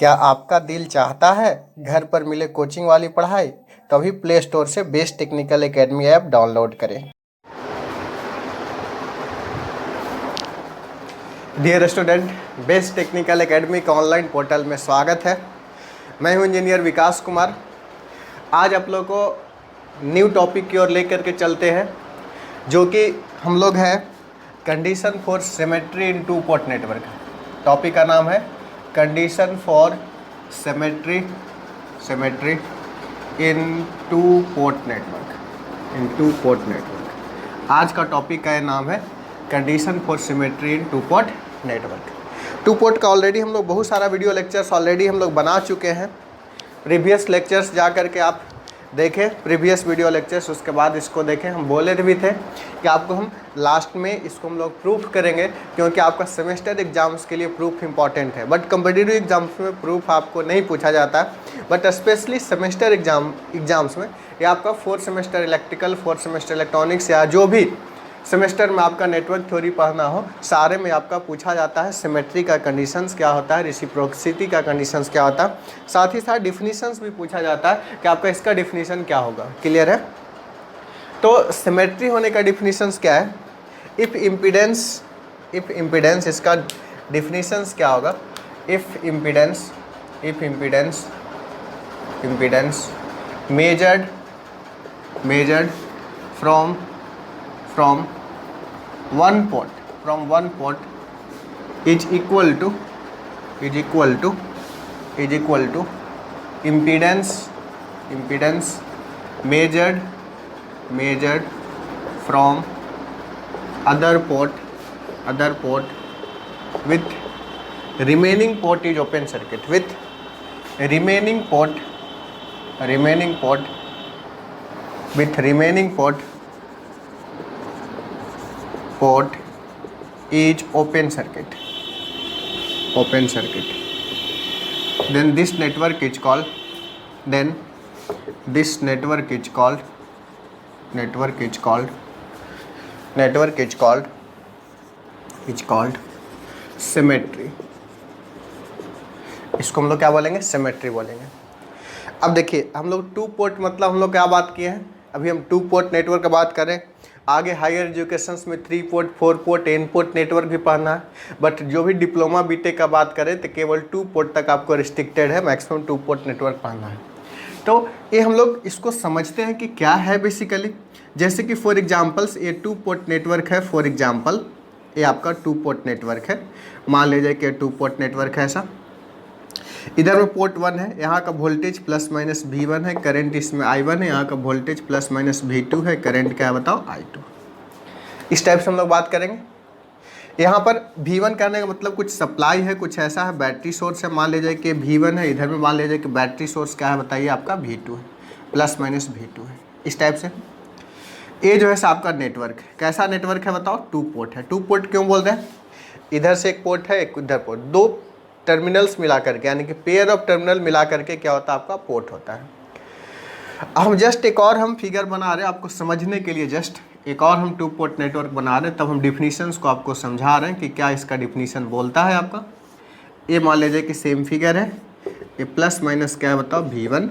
क्या आपका दिल चाहता है घर पर मिले कोचिंग वाली पढ़ाई? तो अभी प्ले स्टोर से best technical academy app download करें। Dear student, best technical academy का ऑनलाइन पोर्टल में स्वागत है। मैं हूं इंजीनियर विकास कुमार। आज आप लोगों को न्यू टॉपिक की ओर लेकर के चलते हैं, जो कि हम लोग हैं condition for symmetry in two port network. Topic का नाम है condition for symmetry in two port network. आज का टॉपिक का नाम है condition for symmetry in two port network. Two port का ऑलरेडी हम लोग बहुत सारा वीडियो लेक्चर्स ऑलरेडी हम लोग बना चुके हैं। प्रीवियस लेक्चर्स जा करके आप देखें, प्रीवियस वीडियो लेक्चर्स, उसके बाद इसको देखें। हम बोले भी थे कि आपको हम लास्ट में इसको हम लोग प्रूफ करेंगे, क्योंकि आपका सेमेस्टर एग्जाम्स के लिए प्रूफ इंपॉर्टेंट है। बट कम्पिटिटिव एग्जाम्स में प्रूफ आपको नहीं पूछा जाता है, बट स्पेशली सेमेस्टर एग्जाम्स में या आपका fourth semester electrical, fourth semester electronics या जो भी सेमेस्टर में आपका नेटवर्क थ्योरी पढ़ना हो, सारे में आपका पूछा जाता है सिमेट्री का कंडीशंस क्या होता है, रेसिप्रोसिटी का कंडीशंस क्या होता है, साथ ही साथ डिफिनीशंस भी पूछा जाता है कि आपका इसका डिफिनीशन क्या होगा। क्लियर है? तो सिमेट्री होने का डिफिनीशंस क्या है? इफ़ इम्पीडेंस इसका डिफिनीशंस क्या होगा? If impedance measured from one port is equal to impedance measured from other port with remaining port is open circuit, with remaining port is open circuit. Then this network is called symmetry. इसको हम लोग क्या बोलेंगे? Symmetry बोलेंगे। अब देखिए, हम लोग टू पोर्ट मतलब हम लोग क्या बात किए हैं? अभी हम टू पोर्ट नेटवर्क का बात करें। आगे हायर एजुकेशंस में 3 port, 4 port, N port network भी पढ़ना है। बट जो भी डिप्लोमा बीटेक का बात करें तो केवल 2 पोर्ट तक आपको रिस्ट्रिक्टेड है, मैक्सिमम 2 पोर्ट नेटवर्क पढ़ना है। तो ये हम लोग इसको समझते हैं कि क्या है बेसिकली। जैसे कि फॉर एग्जांपल्स ये 2 पोर्ट नेटवर्क है। फॉर एग्जांपल ये आपका 2 पोर्ट नेटवर्क है। मान लीजिए कि 2 पोर्ट नेटवर्क है ऐसा। इधर में पोर्ट 1 है, यहाँ का वोल्टेज प्लस माइनस V1 है, करंट इसमें I1 है। यहाँ का वोल्टेज प्लस माइनस V2 है, करंट क्या है बताओ? I2। इस टाइप से हम लोग बात करेंगे। यहाँ पर V1 करने का मतलब कुछ सप्लाई है, कुछ ऐसा है, बैटरी सोर्स है। मान लीजिए कि V1 है, इधर में मान लीजिए कि बैटरी सोर्स क्या है बताइए? आपका V2 है, प्लस माइनस V2 है। इस टाइप से ये जो है आपका नेटवर्क कैसा नेटवर्क है बताओ? 2 पोर्ट है। 2 पोर्ट क्यों बोलते हैं? इधर से एक पोर्ट है, एक उधर पोर्ट, 2 टर्मिनल्स मिला करके, यानी कि पेयर ऑफ टर्मिनल मिला करके क्या होता है? आपका पोर्ट होता है। हम जस्ट एक और हम फिगर बना रहे हैं आपको समझने के लिए। जस्ट एक और हम 2 पोर्ट नेटवर्क बना रहे हैं, तब हम डिफिनीशंस को आपको समझा रहे हैं कि क्या इसका डिफिनीशन बोलता है आपका। ये मान लीजिए कि सेम फिगर है। ये प्लस माइनस क्या है बताओ? V1।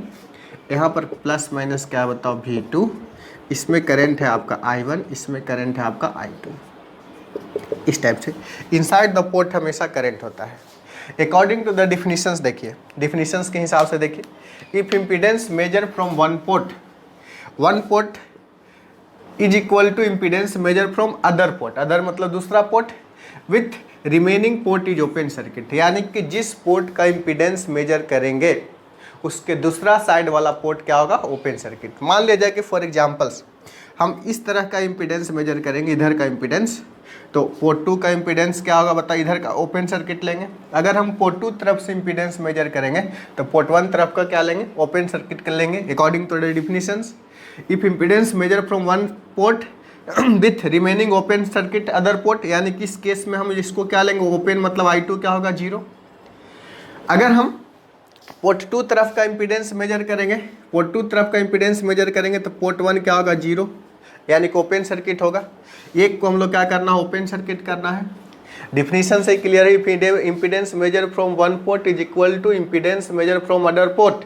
यहाँ पर प्लस माइनस क्या है बताओ? V2। इसमें करंट है आपका I1, इसमें करंट है आपका I2। इस टाइप से इनसाइड द पोर्ट हमेशा करंट होता है। अकॉर्डिंग टू द डिफिनीशंस देखिए, डिफिनीशंस के हिसाब से देखिए। If impedance measure from one port is equal to impedance measure from other port, other मतलब दूसरा port, with remaining port is open circuit, यानी कि जिस पोर्ट का इम्पीडेंस मेजर करेंगे उसके दूसरा साइड वाला पोर्ट क्या होगा? Open circuit. मान लिया जाए कि फॉर एग्जांपल्स हम इस तरह का इम्पीडेंस मेजर करेंगे, इधर का इम्पीडेंस, तो पोर्ट 2 का इम्पीडेंस क्या होगा बताइए? इधर का ओपन सर्किट लेंगे। अगर हम पोर्ट 2 तरफ से इम्पीडेंस मेजर करेंगे तो पोर्ट 1 तरफ का क्या लेंगे? ओपन सर्किट कर लेंगे, according to the definitions. If impedance measure from one port with remaining open circuit other port, यानी कि इस केस में हम इसको क्या लेंगे? ओपन मतलब I2 क्या होगा? 0। अगर हम पोर्ट 2 तरफ का इम्पीडेंस मेजर करेंगे, पोर्ट 2 तरफ का इम्पीडेंस मेजर करेंगे तो पोर्ट 1 क्या होगा? 0, यानी कि ओपन सर्किट होगा। एक को हम लोग क्या करना है? ओपन सर्किट करना है। डिफिनीशन से क्लियर है, impedance measure from one port is equal to impedance measure from other port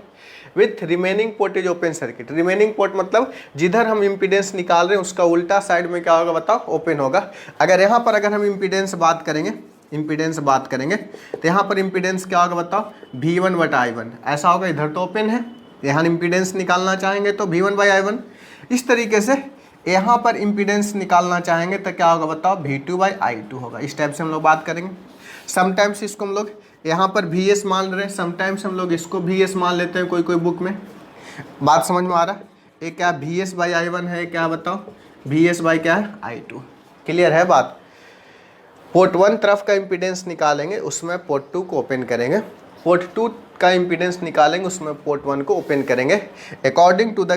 with remaining port is open circuit. Remaining port मतलब जिधर हम इम्पीडेंस निकाल रहे हैं उसका उल्टा साइड में क्या होगा बताओ, ओपन होगा। अगर यहाँ पर अगर हम इम्पीडेंस बात करेंगे, इम्पीडेंस बात करेंगे तो यहाँ पर इम्पीडेंस क्या होगा बताओ, V1/I1 ऐसा होगा। इधर तो ओपन है, यहाँ इम्पीडेंस निकालना चाहेंगे तो V1/I1। इस तरीके से यहाँ पर इम्पीडेंस निकालना चाहेंगे तो क्या होगा बताओ, V2/I2 होगा। इस टाइप से हम लोग बात करेंगे। समटाइम्स इसको हम लोग यहाँ पर VS मान रहे हैं, समटाइम्स हम लोग इसको VS मान लेते हैं कोई कोई बुक में। बात समझ में आ रहा है? ये क्या VS/I1 है, क्या बताओ, VS बाई क्या है, I2। क्लियर है बात? पोर्ट 1 तरफ का इम्पीडेंस निकालेंगे, उसमें पोर्ट 2 को ओपन करेंगे। पोर्ट 2 का इम्पीडेंस निकालेंगे, उसमें पोर्ट 1 को ओपन करेंगे। According to the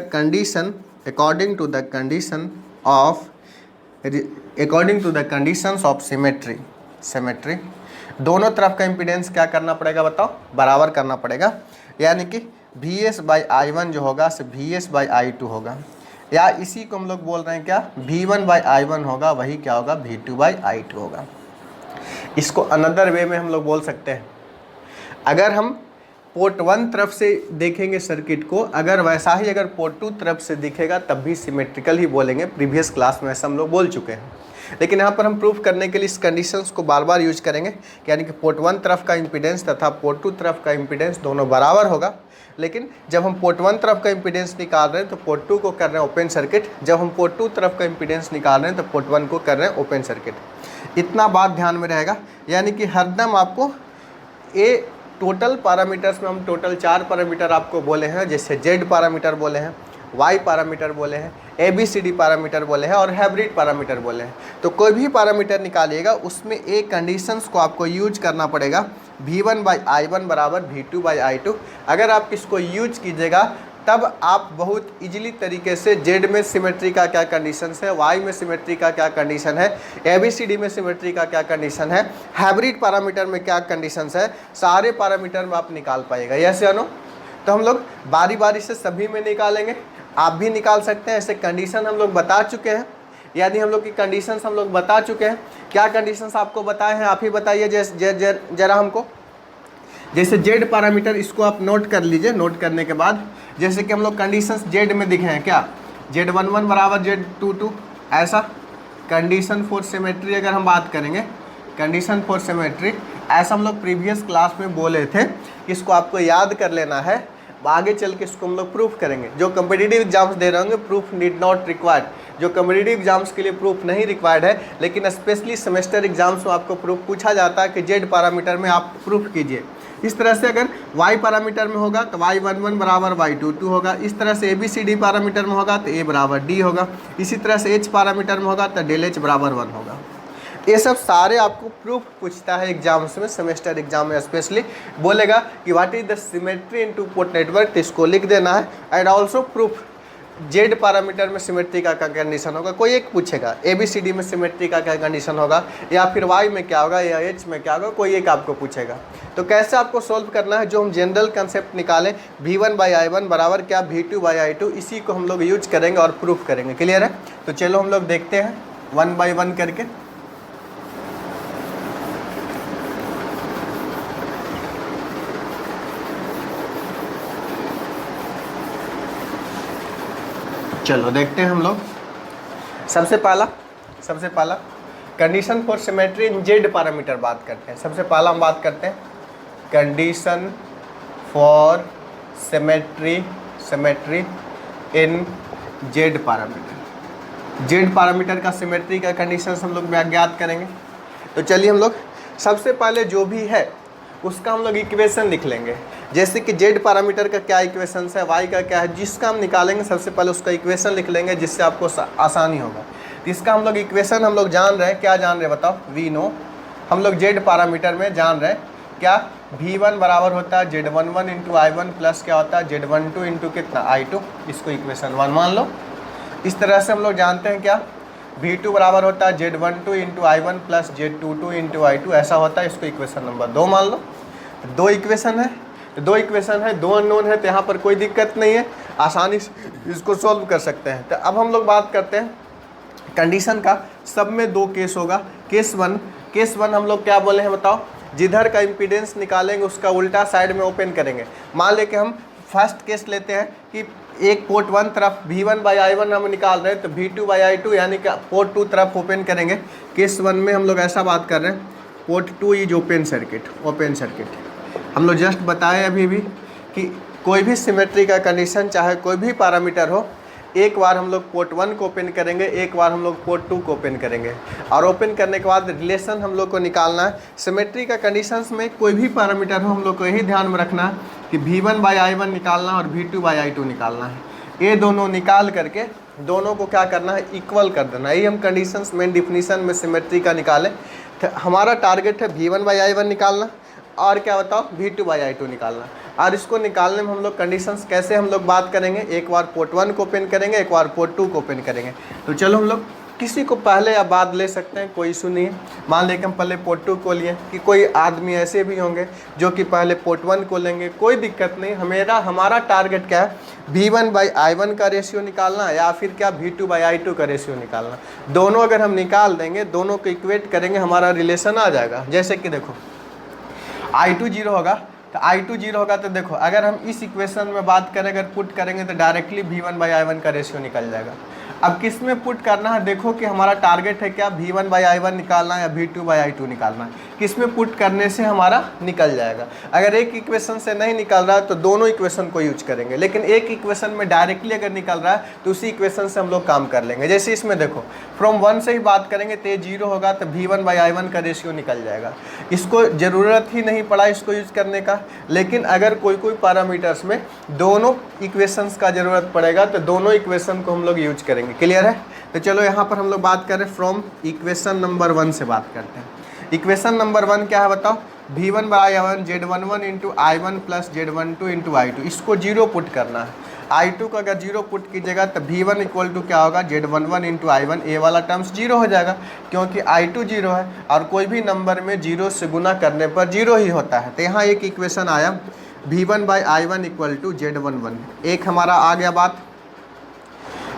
conditions of symmetry दोनों तरफ का इम्पीडेंस क्या करना पड़ेगा बताओ, बराबर करना पड़ेगा। यानी कि VS/I1 जो होगा से VS/I2 होगा, या इसी को हम लोग बोल रहे हैं क्या, V1/I1 होगा, वही क्या होगा, V2/I2 होगा। इसको अनदर वे में हम लोग बोल सकते हैं, अगर हम पोर्ट 1 तरफ से देखेंगे सर्किट को, अगर वैसा ही अगर पोर्ट 2 तरफ से दिखेगा तब भी सिमेट्रिकल ही बोलेंगे। प्रीवियस क्लास में ऐसा हम लोग बोल चुके हैं, लेकिन यहाँ पर हम प्रूफ करने के लिए इस कंडीशंस को बार बार यूज करेंगे। यानी कि पोर्ट 1 तरफ का इम्पीडेंस तथा पोर्ट 2 तरफ का इम्पीडेंस दोनों बराबर होगा। लेकिन जब हम पोर्ट 1 तरफ का इम्पीडेंस निकाल रहे हैं तो पोर्ट 2 को कर रहे हैं ओपन सर्किट, जब हम पोर्ट 2 तरफ का इम्पीडेंस निकाल रहे हैं तो पोर्ट 1 को कर रहे हैं ओपन सर्किट। इतना बात ध्यान में रहेगा। यानी कि हरदम आपको ये टोटल पैरामीटर्स में हम टोटल 4 पैरामीटर आपको बोले हैं, जैसे Z पैरामीटर बोले हैं, Y पैरामीटर बोले हैं, ABCD पैरामीटर बोले हैं और हाइब्रिड पैरामीटर बोले हैं। तो कोई भी पैरामीटर निकालिएगा उसमें एक कंडीशंस को आपको यूज करना पड़ेगा, V1/I1 बराबर V2/I2। अगर आप इसको यूज कीजिएगा तब आप बहुत इजीली तरीके से Z में सिमेट्री का क्या कंडीशन है, Y में सिमेट्री का क्या कंडीशन है, ABCD में सिमेट्री का क्या कंडीशन है, हाइब्रिड पैरामीटर में क्या कंडीशंस है, सारे पैरामीटर में आप निकाल पाएगा। यस या नो? तो हम लोग बारी बारी से सभी में निकालेंगे, आप भी निकाल सकते हैं। ऐसे कंडीशन हम लोग बता चुके हैं, यानी हम लोग की कंडीशंस हम लोग बता चुके हैं। क्या कंडीशंस आपको बताए हैं, आप ही बताइए जरा हमको। जैसे Z पैरामीटर, इसको आप नोट कर लीजिए। नोट करने के बाद जैसे कि हम लोग कंडीशंस Z में दिखे हैं, क्या Z11 बराबर Z22, ऐसा। कंडीशन फॉर सिमेट्री अगर हम बात करेंगे, कंडीशन फॉर सिमेट्री ऐसा हम लोग प्रीवियस क्लास में बोले थे, इसको आपको याद कर लेना है। आगे चल के इसको हम लोग प्रूफ करेंगे। जो कम्पिटिटिव एग्जाम्स दे रहे होंगे, प्रूफ नीड नॉट रिक्वायर्ड। जो कम्पिटिटिव एग्जाम्स के लिए प्रूफ नहीं रिक्वायर्ड है, लेकिन स्पेशली सेमेस्टर एग्जाम्स में आपको प्रूफ पूछा जाता है कि Z पैरामीटर में आप प्रूफ कीजिए। इस तरह से अगर Y पैरामीटर में होगा तो Y11 बराबर Y22 होगा। इस तरह से ABCD पैरामीटर में होगा तो A बराबर D होगा। इसी तरह से H पैरामीटर में होगा तो del H बराबर 1 होगा। ये सब सारे आपको प्रूफ पूछता है एग्जाम्स में, सेमेस्टर एग्जाम में स्पेशली बोलेगा कि what is the symmetry in two port network, तो इसको लिख देना है। And also proof Z parameter में सिमेट्री का क्या कंडीशन होगा, कोई एक पूछेगा। ABCD में सिमेट्री का क्या कंडीशन होगा, या फिर Y में क्या होगा, या H में क्या होगा, कोई एक आपको पूछेगा। तो कैसे आपको सोल्व करना है, जो हम जनरल कंसेप्ट निकालें V1/I1 बराबर क्या V2/I2, इसी को हम लोग यूज करेंगे और प्रूफ करेंगे। क्लियर है? तो चलो हम लोग देखते हैं 1 by 1 करके। चलो देखते हैं हम लोग। सबसे पहला condition for symmetry in Z parameter बात करते हैं। सबसे पहला हम बात करते हैं condition for symmetry in Z parameter. Z parameter का सिमेट्री का कंडीशन हम लोग ज्ञात करेंगे। तो चलिए हम लोग सबसे पहले जो भी है उसका हम लोग इक्वेशन लिख लेंगे। जैसे कि Z पैरामीटर का क्या इक्वेशन है, Y का क्या है, जिसका हम निकालेंगे सबसे पहले उसका इक्वेशन लिख लेंगे, जिससे आपको आसानी होगा। तो इसका हम लोग इक्वेशन हम लोग जान रहे हैं, क्या जान रहे हैं बताओ, वी नो। हम लोग Z पैरामीटर में जान रहे हैं क्या, V1 बराबर होता है Z11 इंटू I1 प्लस क्या होता है Z12 इंटू कितना I2। इसको इक्वेशन 1 मान लो। इस तरह से हम लोग जानते हैं क्या, V2 बराबर होता है Z12 into I1 plus Z22 into I2, ऐसा होता है। इसको इक्वेशन नंबर 2 मान लो। दो इक्वेशन है, दो अननोन है, तो यहाँ पर कोई दिक्कत नहीं है, आसानी से इसको सॉल्व कर सकते हैं। तो अब हम लोग बात करते हैं कंडीशन का। सब में दो केस होगा। केस 1, केस 1 हम लोग क्या बोले हैं बताओ, जिधर का इम्पीडेंस निकालेंगे उसका उल्टा साइड में ओपन करेंगे। मान ले कि हम फर्स्ट केस लेते हैं कि एक पोर्ट 1 तरफ V1/I1 हम निकाल रहे हैं, तो V2/I2 यानी कि पोर्ट 2 तरफ ओपन करेंगे। केस 1 में हम लोग ऐसा बात कर रहे हैं, पोर्ट 2 इज ओपन सर्किट। हम लोग जस्ट बताए अभी भी कि कोई भी सिमेट्री का कंडीशन चाहे कोई भी पैरामीटर हो, एक बार हम लोग पोर्ट 1 को ओपन करेंगे, एक बार हम लोग पोर्ट 2 को ओपन करेंगे, और ओपन करने के बाद रिलेशन हम लोग को निकालना है। सिमेट्री का कंडीशंस में कोई भी पैरामीटर हो, हम लोग को यही ध्यान में रखना है कि V1/I1 निकालना और V2/I2 निकालना है। ये दोनों निकाल करके दोनों को क्या करना है, इक्वल कर देना। यही हम कंडीशंस मेन डिफिनीशन में सिमेट्री का निकालें। तो हमारा टारगेट है V1/I1 निकालना और क्या बताओ V2/I2 निकालना। और इसको निकालने में हम लोग कंडीशंस कैसे हम लोग बात करेंगे, एक बार पोर्ट 1 को ओपन करेंगे, एक बार पोर्ट 2 को ओपन करेंगे। तो चलो हम लोग किसी को पहले या बाद ले सकते हैं, कोई इशू नहीं है। मान लें कि हम पहले पोर्ट 2 को लिए, कि कोई आदमी ऐसे भी होंगे जो कि पहले पोर्ट 1 को लेंगे, कोई दिक्कत नहीं। हमारा टारगेट क्या है, V1/I1 का रेशियो निकालना या फिर क्या V2/I2 का रेशियो निकालना। दोनों अगर हम निकाल देंगे, दोनों को इक्वेट करेंगे, हमारा रिलेशन आ जाएगा। जैसे कि देखो I2 0 होगा, तो I2 0 होगा, तो देखो अगर हम इस इक्वेशन में बात करें, अगर पुट करेंगे तो डायरेक्टली V1/I1 का रेशियो निकल जाएगा। अब किस में पुट करना है, देखो कि हमारा टारगेट है क्या, V1/I1 निकालना है या V2/I2 निकालना है। किस में पुट करने से हमारा निकल जाएगा। अगर एक इक्वेशन से नहीं निकल रहा है तो दोनों इक्वेशन को यूज करेंगे, लेकिन एक इक्वेशन में डायरेक्टली अगर निकल रहा है तो उसी इक्वेशन से हम लोग काम कर लेंगे। जैसे इसमें देखो फ्रॉम 1 से ही बात करेंगे तो ये 0 होगा, तो V1/I1 का रेशियो निकल जाएगा। इसको ज़रूरत ही नहीं पड़ा इसको यूज करने का, लेकिन अगर कोई पैरामीटर्स में दोनों इक्वेशंस का ज़रूरत पड़ेगा तो दोनों इक्वेशन को हम लोग यूज करेंगे। क्लियर है। तो चलो यहाँ पर हम लोग बात करें फ्रॉम इक्वेशन नंबर 1 से बात करते हैं। इक्वेशन नंबर 1 क्या है बताओ, V1/I1 Z11 into I1 plus Z12 into I2। इसको 0 पुट करना है। I2 को अगर 0 पुट कीजिएगा तो V1 इक्वल टू क्या होगा, Z11 इंटू I1। ए वाला टर्म्स 0 हो जाएगा क्योंकि I2 0 है और कोई भी नंबर में 0 से गुना करने पर 0 ही होता है। तो यहाँ एक इक्वेशन आया V1/I1 इक्वल टू Z11। एक हमारा आ गया बात,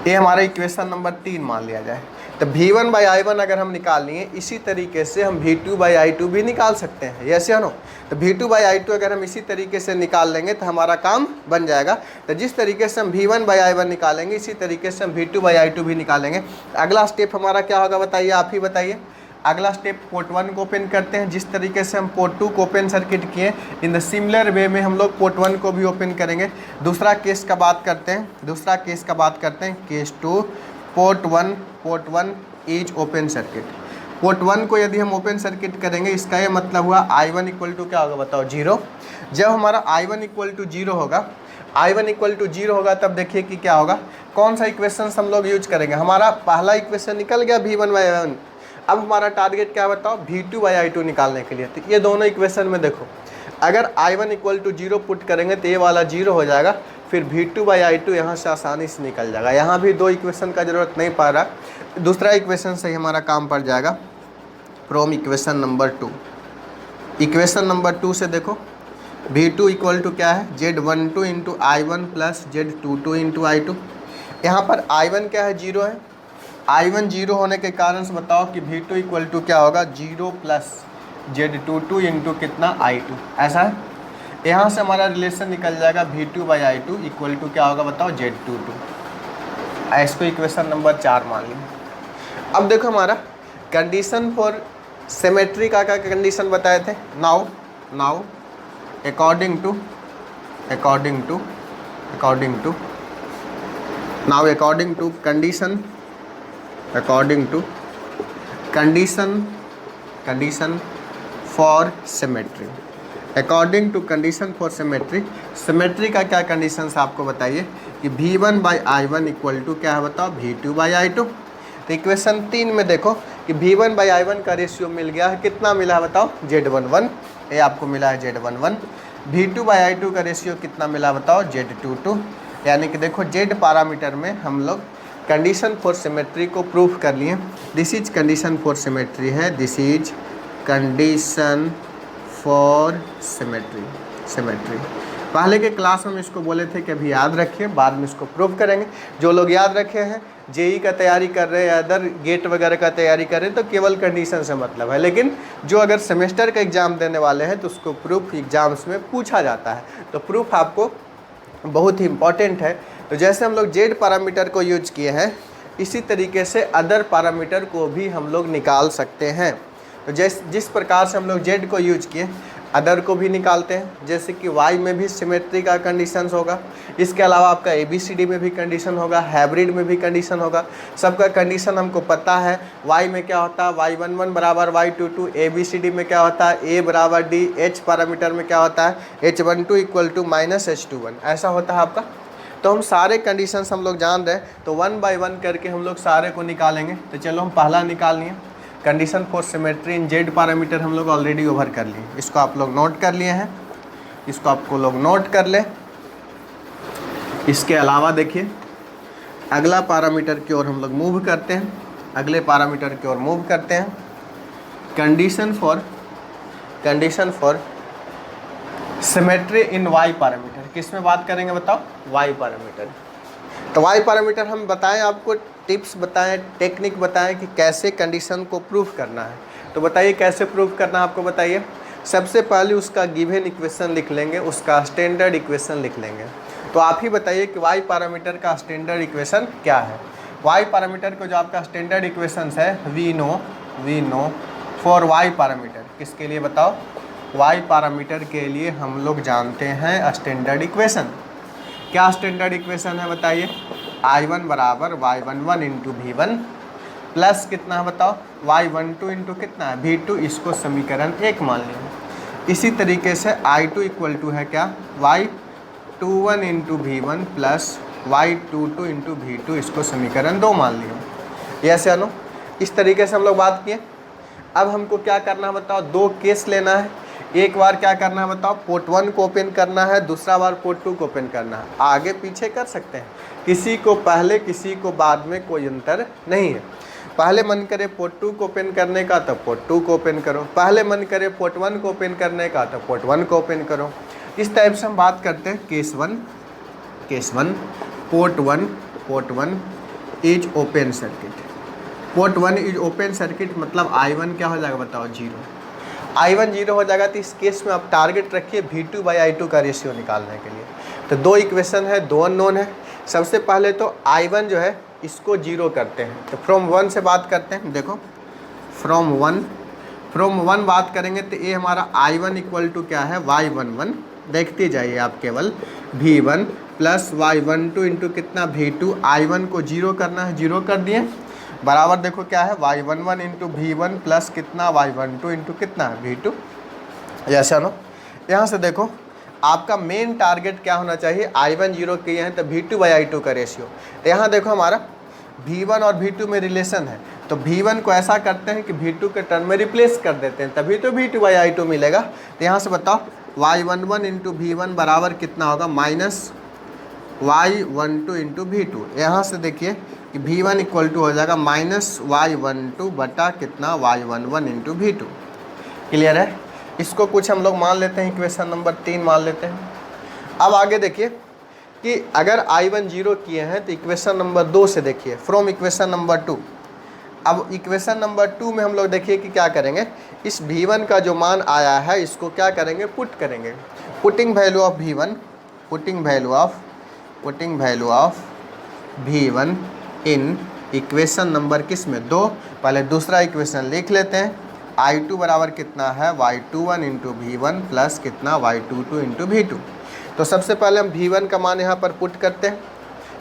ये हमारा इक्वेशन नंबर 3 मान लिया जाए। तो V1/I1 अगर हम निकाल लिए, इसी तरीके से हम V2/I2 भी निकाल सकते हैं, यस या नो। तो V2/I2 अगर हम इसी तरीके से निकाल लेंगे तो हमारा काम बन जाएगा। तो जिस तरीके से हम V1/I1 निकालेंगे, इसी तरीके से हम V2/I2 भी निकालेंगे। अगला स्टेप हमारा क्या होगा बताइए, आप ही बताइए। अगला स्टेप पोर्ट 1 को ओपन करते हैं। जिस तरीके से हम पोर्ट 2 को ओपन सर्किट किए, इन द सिमिलर वे में हम लोग पोर्ट 1 को भी ओपन करेंगे। दूसरा केस का बात करते हैं, case 2 port 1 is open circuit. Port 1 को यदि हम ओपन सर्किट करेंगे, इसका ये मतलब हुआ I1 इक्वल टू क्या होगा बताओ, 0। जब हमारा I1 इक्वल टू 0 होगा, तब देखिए कि क्या होगा, कौन सा इक्वेशन हम लोग यूज करेंगे। हमारा पहला इक्वेशन निकल गया V1/I1। अब हमारा टारगेट क्या बताओ, V2/I2 निकालने के लिए। तो ये दोनों इक्वेशन में देखो, अगर I1 इक्वल टू 0 पुट करेंगे तो ये वाला 0 हो जाएगा, फिर V2/I2 यहाँ से आसानी से निकल जाएगा। यहाँ भी दो इक्वेशन का ज़रूरत नहीं पड़ रहा, दूसरा इक्वेशन से ही हमारा काम पड़ जाएगा। From equation number 2, equation number 2 से देखो V2 इक्वल टू क्या है, Z12 into I1 plus Z22 into I2। यहाँ पर I1 क्या है, 0 है। I1 0 होने के कारण से बताओ कि V2 इक्वल टू क्या होगा, 0 प्लस Z22 इंटू कितना I2, ऐसा है। यहाँ से हमारा रिलेशन निकल जाएगा V2/I2 इक्वल टू क्या होगा बताओ, Z22। इसको इक्वेशन नंबर 4 मान लीजिए। अब देखो हमारा कंडीशन फॉर सिमेट्री का क्या कंडीशन बताए थे। Now according to condition for symmetry. According to condition for symmetry का क्या कंडीशंस आपको बताइए कि V1/I1 इक्वल टू क्या है बताओ, V2/I2। तो इक्वेशन 3 में देखो कि V1/I1 का रेशियो मिल गया है, कितना मिला है बताओ, Z11। ये आपको मिला है Z11। V2/I2 का रेशियो कितना मिला बताओ, Z22। यानी कि देखो Z पैरामीटर में हम लोग कंडीशन फॉर सिमेट्री को प्रूफ कर लिए। This is condition for symmetry है, this is condition for symmetry. पहले के क्लास में हम इसको बोले थे कि अभी याद रखिए, बाद में इसको प्रूव करेंगे। जो लोग याद रखे हैं जेई का तैयारी कर रहे हैं या अदर गेट वगैरह का तैयारी कर रहे हैं तो केवल कंडीशन से मतलब है, लेकिन जो अगर सेमेस्टर का एग्ज़ाम देने वाले हैं तो उसको प्रूफ एग्ज़ाम्स में पूछा जाता है। तो प्रूफ आपको बहुत ही इम्पॉर्टेंट है। तो जैसे हम लोग जेड पैरामीटर को यूज किए हैं, इसी तरीके से अदर पैरामीटर को भी हम लोग निकाल सकते हैं। तो जिस प्रकार से हम लोग जेड को यूज किए, अदर को भी निकालते हैं। जैसे कि वाई में भी सिमेट्री का कंडीशंस होगा, इसके अलावा आपका ABCD में भी कंडीशन होगा, हाइब्रिड में भी कंडीशन होगा। सबका कंडीशन हमको पता है। वाई में क्या होता है, y11 बराबर y22, ABCD में क्या होता है, A बराबर D, H पैरामीटर में क्या होता है, H12 equal to minus H21, ऐसा होता है आपका। तो हम सारे कंडीशंस हम लोग जान रहे हैं, तो 1 बाय 1 करके हम लोग सारे को निकालेंगे। तो चलो हम पहला निकाल लिए, condition for symmetry in Z parameter हम लोग ऑलरेडी ओवर कर लिए, इसको आप लोग नोट कर लिए हैं, इसको आपको लोग नोट कर ले। इसके अलावा देखिए अगला पैरामीटर की ओर हम लोग मूव करते हैं, अगले पैरामीटर की ओर मूव करते हैं। Condition for symmetry in Y parameter, किस में बात करेंगे बताओ, वाई पैरामीटर। तो वाई पैरामीटर हम बताएं, आपको टिप्स बताएं, टेक्निक बताएं कि कैसे कंडीशन को प्रूफ करना है। तो बताइए कैसे प्रूफ करना है आपको, बताइए। सबसे पहले उसका गिवन इक्वेशन लिख लेंगे, उसका स्टैंडर्ड इक्वेशन लिख लेंगे। तो आप ही बताइए कि वाई पैरामीटर का स्टैंडर्ड इक्वेशन क्या है। वाई पैरामीटर को जो आपका स्टैंडर्ड इक्वेशन है, we know for Y parameter, किसके लिए बताओ, वाई पैरामीटर के लिए हम लोग जानते हैं स्टैंडर्ड इक्वेशन। क्या स्टैंडर्ड इक्वेशन है बताइए, I1 बराबर y11 इंटू V1 प्लस कितना है बताओ, y12 इंटू कितना है V2, इसको समीकरण 1 मान लिया। इसी तरीके से I2 इक्वल टू है क्या, y21 into V1 plus y22 into V2, इसको समीकरण 2 मान लिया। यस या नो, इस तरीके से हम लोग बात किए। अब हमको क्या करना है बताओ, 2 केस लेना है। एक बार क्या करना है बताओ, पोर्ट 1 को ओपन करना है, दूसरा बार पोर्ट 2 को ओपन करना है। आगे पीछे कर सकते हैं, किसी को पहले किसी को बाद में कोई अंतर नहीं है। पहले मन करे पोर्ट 2 को ओपन करने का तो पोर्ट 2 को ओपन करो, पहले मन करे पोर्ट 1 को ओपन करने का तो पोर्ट 1 को ओपन करो। इस टाइप से हम बात करते हैं। Case one port 1 is open circuit, port 1 is open circuit मतलब I1 क्या हो जाएगा बताओ, 0। I1 0 हो जाएगा। तो इस केस में आप टारगेट रखिए V2 बाई I2 का रेशियो निकालने के लिए। तो 2 इक्वेशन है, 2 अननोन है। सबसे पहले तो I1 जो है इसको 0 करते हैं, तो फ्रॉम 1 से बात करते हैं। देखो फ्रॉम 1 बात करेंगे तो ये हमारा I1 इक्वल टू क्या है, y11, देखते जाइए आप केवल, V1 प्लस y12 इंटू कितना V2, I1 को 0 करना है, 0 कर दिए, बराबर देखो क्या है, y11 इंटू V1 प्लस कितना y12 इंटू कितना V2। ऐसा नो, यहाँ से देखो आपका मेन टारगेट क्या होना चाहिए, I1 0 किए हैं तो V2 बाई I2 का रेशियो। तो यहाँ देखो हमारा V1 और V2 में रिलेशन है, तो V1 को ऐसा करते हैं कि V2 के टर्म में रिप्लेस कर देते हैं, तभी तो V2 बाई I2 मिलेगा। तो यहाँ से बताओ y11 इंटू V1 बराबर कितना होगा, माइनस y12 इंटू V2। यहाँ से देखिए कि V1 इक्वल टू हो जाएगा माइनस y12 बटा कितना, y11 इंटू V2। क्लियर है। इसको कुछ हम लोग मान लेते हैं, इक्वेशन नंबर 3 मान लेते हैं। अब आगे देखिए कि अगर I1 0 किए हैं तो इक्वेशन नंबर 2 से देखिए, फ्रॉम इक्वेशन नंबर 2। अब इक्वेशन नंबर 2 में हम लोग देखिए कि क्या करेंगे, इस V1 का जो मान आया है इसको क्या करेंगे, पुट करेंगे। Putting value of V1, putting value of V1 in equation number किस में, 2। पहले दूसरा इक्वेशन लिख लेते हैं, I2 बराबर कितना है, y21 इंटू V1 प्लस कितना, y22 इंटू V2। तो सबसे पहले हम V1 का मान यहाँ पर पुट करते हैं।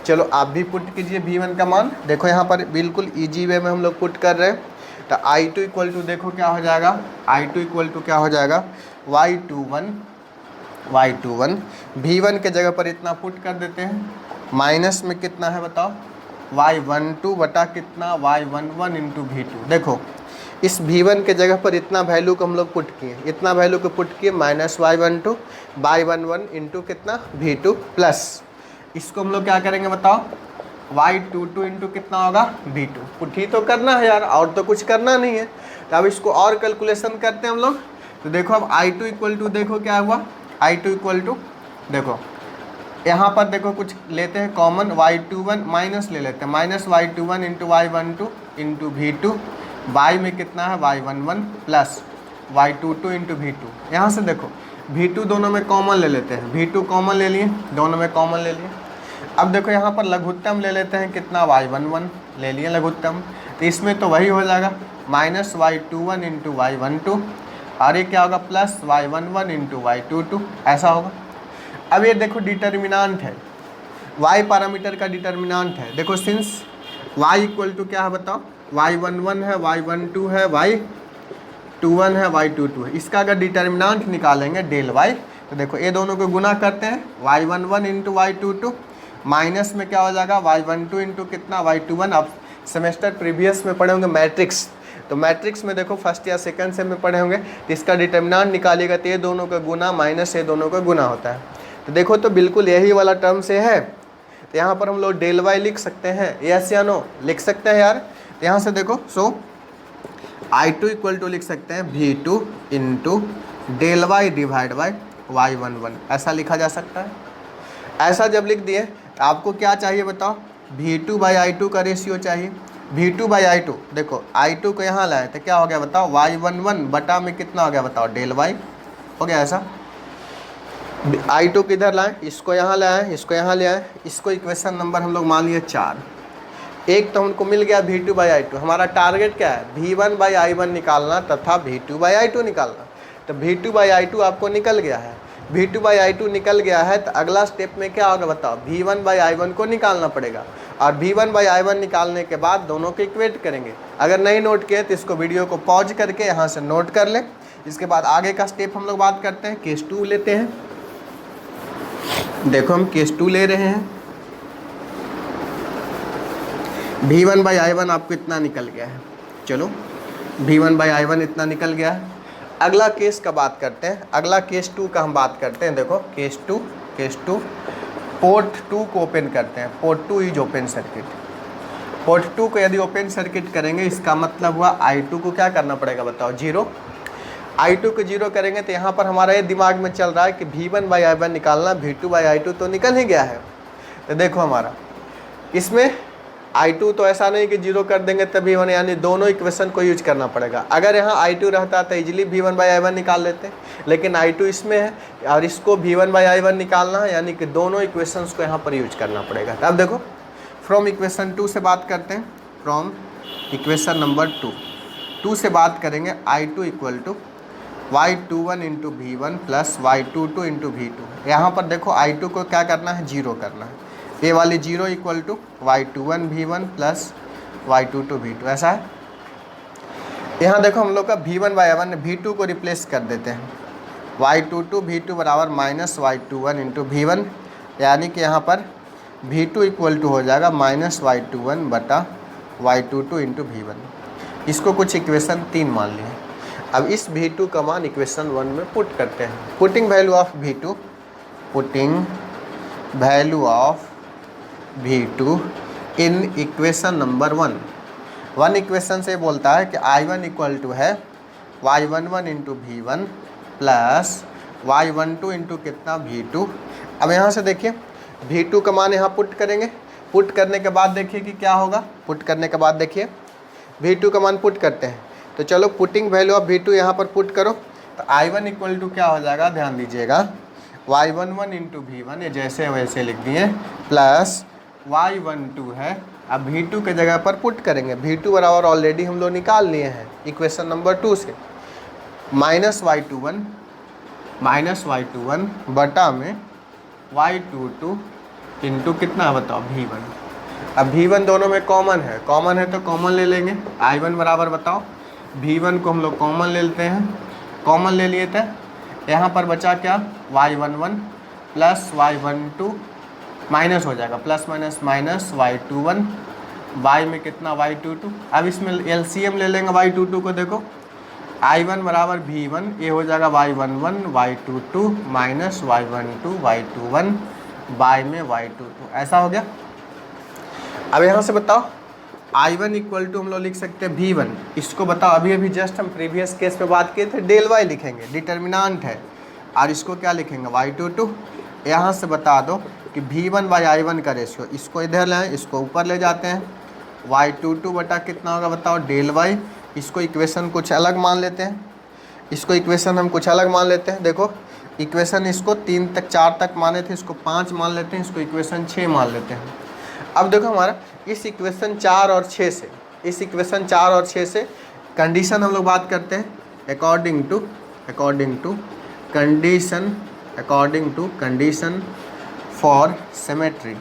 चलो आप भी पुट कीजिए V1 का मान। देखो यहाँ पर बिल्कुल ईजी वे में हम लोग पुट कर रहे हैं। तो I2 इक्वल टू देखो क्या हो जाएगा, I2 इक्वल टू क्या हो जाएगा, y21 V1 के जगह पर इतना पुट कर देते हैं, माइनस में कितना है बताओ, y12 बटा कितना, y11 इंटू V2। देखो इस V1 के जगह पर इतना वैल्यू को हम लोग पुट किए, इतना वैल्यू को पुट किए, माइनस y11 इंटू कितना V2 प्लस इसको हम लोग क्या करेंगे बताओ, y22 इंटू कितना होगा V2। पुट ही तो करना है यार, और तो कुछ करना नहीं है। तो अब इसको और कैलकुलेशन करते हैं हम लोग। तो देखो अब I2 इक्वल टू देखो क्या हुआ, I2 इक्वल टू देखो यहाँ पर देखो कुछ लेते हैं कॉमन, y21 माइनस ले लेते हैं, minus y21 into y12 into v2, y में कितना है y11 plus y22 into v2। यहाँ से देखो v2 दोनों में कॉमन ले लेते हैं, v2 कॉमन ले लिए, दोनों में कॉमन ले लिए। अब देखो यहाँ पर लघुत्तम ले लेते हैं, कितना y11 ले लिए लघुत्तम, तो इसमें तो वही हो जाएगा माइनस y21 इंटू y12 और ये क्या होगा प्लस y11 इंटू y22, ऐसा होगा। अब ये देखो डिटर्मिनांट है, y पैरामीटर का डिटर्मिनांट है। देखो सिंस y इक्वल टू क्या है बताओ, y11 है, y12 है, y21 है, y22 है। इसका अगर डिटर्मिनांट निकालेंगे डेल y, तो देखो ये दोनों को गुना करते हैं, y11 इंटू y22 माइनस में क्या हो जाएगा y12 इंटू कितना y21। अब सेमेस्टर प्रीवियस में पढ़े होंगे मैट्रिक्स, तो मैट्रिक्स में देखो फर्स्ट या सेकंड से में पढ़े होंगे, तो इसका डिटर्मिनांट निकालिएगा तो ये दोनों का गुना माइनस ये दोनों का गुना होता है। तो देखो तो बिल्कुल यही वाला टर्म से है, तो यहाँ पर हम लोग डेल वाई लिख सकते हैं, यस या नो लिख सकते हैं यार। तो यहाँ से देखो सो I2 इक्वल टू लिख सकते हैं V2 into del Y divide by y11, ऐसा लिखा जा सकता है। ऐसा जब लिख दिए तो आपको क्या चाहिए बताओ, V2 बाई I2 का रेशियो चाहिए। V2 बाई I2, देखो I2 को यहाँ लाए तो क्या हो गया बताओ y11 बटा में कितना हो गया बताओ डेल वाई हो गया। ऐसा I2 किधर लाएं, इसको यहाँ ले आए, इसको यहाँ ले आए, इसको इक्वेशन नंबर हम लोग मान लिए 4। एक तो हमको मिल गया V2 बाई I2। हमारा टारगेट क्या है, V1 बाई I1 निकालना तथा V2 बाई I2 निकालना। तो V2 बाई I2 आपको निकल गया है, V2 बाई I2 निकल गया है, तो अगला स्टेप में क्या होगा बताओ, V1 बाई I1 को निकालना पड़ेगा और V1 बाई I1 निकालने के बाद दोनों को इक्वेट करेंगे। अगर नहीं नोट किए तो इसको वीडियो को पॉज करके यहाँ से नोट कर लें। इसके बाद आगे का स्टेप हम लोग बात करते हैं, केस 2 लेते हैं। देखो हम केस 2 ले रहे हैं, V1 बाई I1 आपको इतना निकल गया है, चलो V1 बाई I1 इतना निकल गया है। अगला केस का बात करते हैं, अगला केस 2 का हम बात करते हैं। देखो केस 2 पोर्ट 2 को ओपन करते हैं, port 2 is open circuit. Port 2 को यदि ओपन सर्किट करेंगे इसका मतलब हुआ I2 को क्या करना पड़ेगा बताओ, 0। I2 को 0 करेंगे तो यहाँ पर हमारा ये दिमाग में चल रहा है कि V1 बाई I1 निकालना, V2 बाई I2 तो निकल ही गया है। तो देखो हमारा इसमें I2 तो ऐसा नहीं कि 0 कर देंगे तभी V1, यानी दोनों इक्वेशन को यूज करना पड़ेगा। अगर यहाँ I2 रहता तो इजीली V1 बाई I1 निकाल लेते, लेकिन I2 इसमें है और इसको V1 बाई I1 निकालना है, यानी कि दोनों इक्वेशंस को यहाँ पर यूज करना पड़ेगा। अब देखो फ्रॉम इक्वेशन 2 से बात करते हैं, फ्रॉम इक्वेशन नंबर 2 से बात करेंगे I2 equal to y21 into V1 plus y22 into V2। यहाँ पर देखो I2 को क्या करना है, 0 करना है, ये वाली 0 equal to y21 V1 plus y22 V2, ऐसा है। यहाँ देखो हम लोग का V1 बाई I1 V2 को रिप्लेस कर देते हैं, y22 V2 बराबर माइनस y21 इंटू V1, यानी कि यहाँ पर V2 इक्वल टू हो जाएगा माइनस y21 बटा y22 इंटू V1। इसको कुछ इक्वेशन 3 मान लिए। अब इस V2 का मान इक्वेशन 1 में पुट करते हैं, putting value of V2, putting value of V2 in equation number 1 equation से बोलता है कि I1 इक्वल टू है y11 into V1 plus y12 into कितना V2। अब यहाँ से देखिए V2 का मान यहाँ पुट करेंगे, पुट करने के बाद देखिए कि क्या होगा, पुट करने के बाद देखिए V2 का मान पुट करते हैं। तो चलो पुटिंग वैल्यू ऑफ V2 यहाँ पर पुट करो, तो I1 इक्वल टू क्या हो जाएगा, ध्यान दीजिएगा y11 इंटू V1, ये जैसे वैसे लिख दिए, प्लस y12 है। अब V2 के जगह पर पुट करेंगे, V2 बराबर ऑलरेडी हम लोग निकाल लिए हैं इक्वेशन नंबर 2 से, माइनस y21 बटा में y22 इंटू कितना बताओ V1। अब V1 दोनों में कॉमन है तो कॉमन ले लेंगे, I1 बराबर बताओ V1 को हम लोग कॉमन ले लेते हैं, कॉमन ले लिए थे, यहाँ पर बचा क्या y11 प्लस y12 माइनस हो जाएगा, plus minus minus y21, y में कितना y22। अब इसमें LCM ले लेंगे y22 को, देखो I1 बराबर V1, ये हो जाएगा y11 y22 minus y12 y21, y में y22, ऐसा हो गया। अब यहाँ से बताओ I1 इक्वल टू हम लोग लिख सकते हैं V1, इसको बताओ अभी जस्ट हम प्रीवियस केस में बात किए थे, डेल वाई लिखेंगे, डिटर्मिनांट है, और इसको क्या लिखेंगे y22। यहाँ से बता दो कि V1 बाई I1 का रेशियो, इसको इधर ले आए, इसको ऊपर ले जाते हैं, y22 बटा कितना होगा बताओ डेल वाई। इसको इक्वेशन कुछ अलग मान लेते हैं, इसको इक्वेशन हम कुछ अलग मान लेते हैं। देखो इक्वेशन इसको 3 तक 4 तक माने थे, इसको 5 मान लेते हैं, इसको इक्वेशन 6 मान लेते हैं। अब देखो हमारा इस इक्वेशन 4 और 6 से, इस इक्वेशन 4 और 6 से कंडीशन हम लोग बात करते हैं according to condition for symmetry.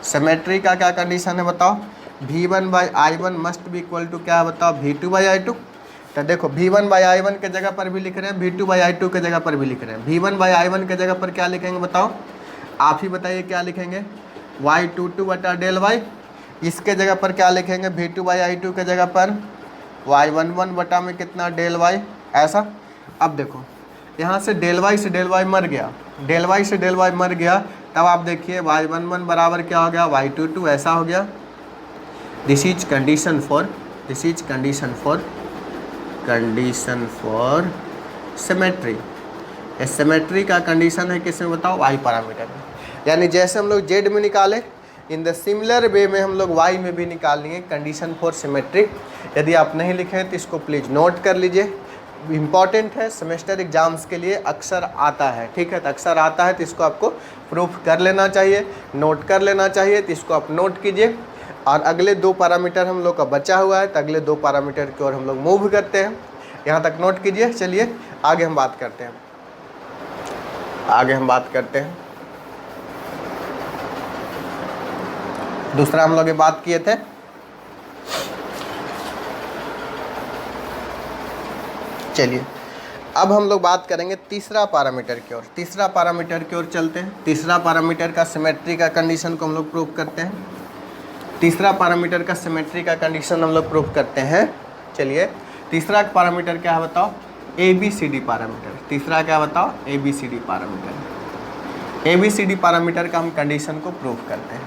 Symmetry का क्या कंडीशन है बताओ, V1 by I1 must be equal to क्या है बताओ V2 बाई I2। तो देखो V1 बाई I1 के जगह पर भी लिख रहे हैं, V2 बाई I2 के जगह पर भी लिख रहे हैं। V1 बाई I1 के जगह पर क्या लिखेंगे बताओ, आप ही बताइए क्या लिखेंगे, y22 बटा डेल वाई। इसके जगह पर क्या लिखेंगे, V2 बाई I2 के जगह पर y11 बटा में कितना डेल वाई, ऐसा। अब देखो यहाँ से डेल वाई मर गया, डेल वाई से डेल वाई मर गया, तब आप देखिए y11 बराबर क्या हो गया y22, ऐसा हो गया। This is condition for symmetry. Symmetry का कंडीशन है किसमें बताओ, y पैरामीटर में। यानी जैसे हम लोग z में निकाले, इन द सिमिलर वे में हम लोग y में भी निकालेंगे कंडीशन फॉर सिमेट्री। यदि आप नहीं लिखे तो इसको प्लीज़ नोट कर लीजिए, इम्पॉर्टेंट है, सेमेस्टर एग्जाम्स के लिए अक्सर आता है, ठीक है। तो अक्सर आता है तो इसको आपको प्रूफ कर लेना चाहिए, नोट कर लेना चाहिए, तो इसको आप नोट कीजिए। और अगले 2 पैरामीटर हम लोग का बचा हुआ है, तो अगले 2 पैरामीटर की ओर हम लोग मूव करते हैं। यहाँ तक नोट कीजिए। चलिए आगे हम बात करते हैं, दूसरा हम लोग ये बात किए थे, चलिए अब हम लोग बात करेंगे तीसरा पैरामीटर की ओर। तीसरा पैरामीटर की ओर चलते हैं। तीसरा पैरामीटर का सिमेट्री का कंडीशन को हम लोग प्रूव करते हैं। तीसरा पैरामीटर का सिमेट्री का कंडीशन हम लोग प्रूव करते हैं। चलिए तीसरा पैरामीटर क्या है बताओ, ABCD पैरामीटर। तीसरा क्या बताओ, ABCD पैरामीटर। ABCD पैरामीटर का हम कंडीशन को प्रूव करते हैं।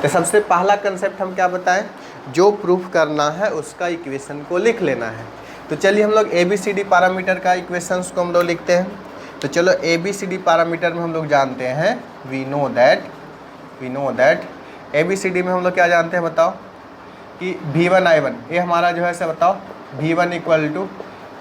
तो सबसे पहला कंसेप्ट हम क्या बताएं, जो प्रूफ करना है उसका इक्वेशन को लिख लेना है। तो चलिए हम लोग ABCD पैरामीटर का इक्वेशंस को हम लोग लिखते हैं। तो चलो ABCD पैरामीटर में हम लोग जानते हैं, वी नो दैट ABCD में हम लोग क्या जानते हैं बताओ, कि V1 I1, ये हमारा जो है से बताओ V1 equal to